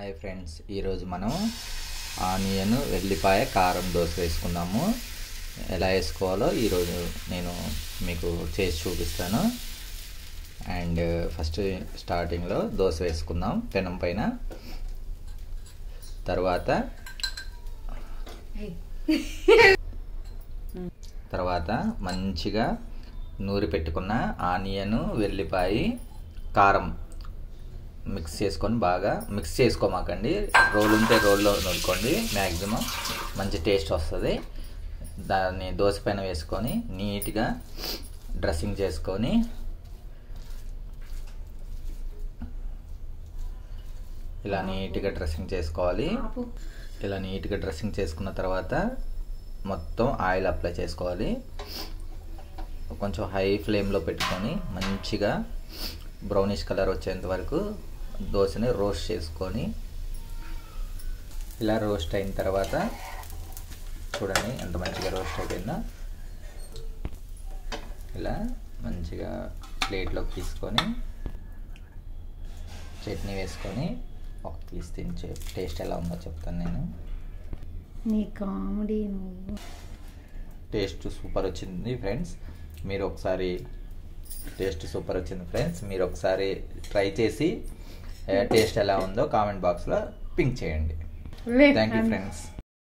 Hi friends, ఈరోజు మనం onion వెల్లిపాయ కారం దోశ వేసుకుందాము. ఎలా వేసుకోవాలో ఈరోజు నేను మీకు చేసి చూపిస్తాను. అండ్ ఫస్ట్ స్టార్టింగ్లో దోశ వేసుకుందాం పెనం పైన. తర్వాత మంచిగా నూరి పెట్టుకున్న ఆనియన్ వెల్లిపాయ కారం మిక్స్ చేసుకొని, బాగా మిక్స్ చేసుకోమాకండి, రోల్ ఉంటే రోల్లో నూరుకోండి, మ్యాక్సిమం మంచి టేస్ట్ వస్తుంది. దాన్ని దోశ పైన వేసుకొని నీట్గా డ్రెస్సింగ్ చేసుకొని ఇలా నీట్గా డ్రెస్సింగ్ చేసుకోవాలి. ఇలా నీట్గా డ్రెస్సింగ్ చేసుకున్న తర్వాత మొత్తం ఆయిల్ అప్లై చేసుకోవాలి. కొంచెం హై ఫ్లేమ్లో పెట్టుకొని మంచిగా బ్రౌనిష్ కలర్ వచ్చేంత వరకు దోశని రోస్ట్ చేసుకొని, ఇలా రోస్ట్ అయిన తర్వాత చూడండి ఎంత మంచిగా రోస్ట్ అయిపోయిందో. ఇలా మంచిగా ప్లేట్లోకి తీసుకొని చట్నీ వేసుకొని ఒక పీస్ తిని టేస్ట్ ఎలా ఉందో చెప్తాను నేను. నీ కామెడీ నువ్వు. టేస్ట్ సూపర్ వచ్చింది ఫ్రెండ్స్, మీరు ఒకసారి ట్రై చేసి టేస్ట్ ఎలా ఉందో కామెంట్ బాక్స్లో పింక్ చేయండి. Thank you friends.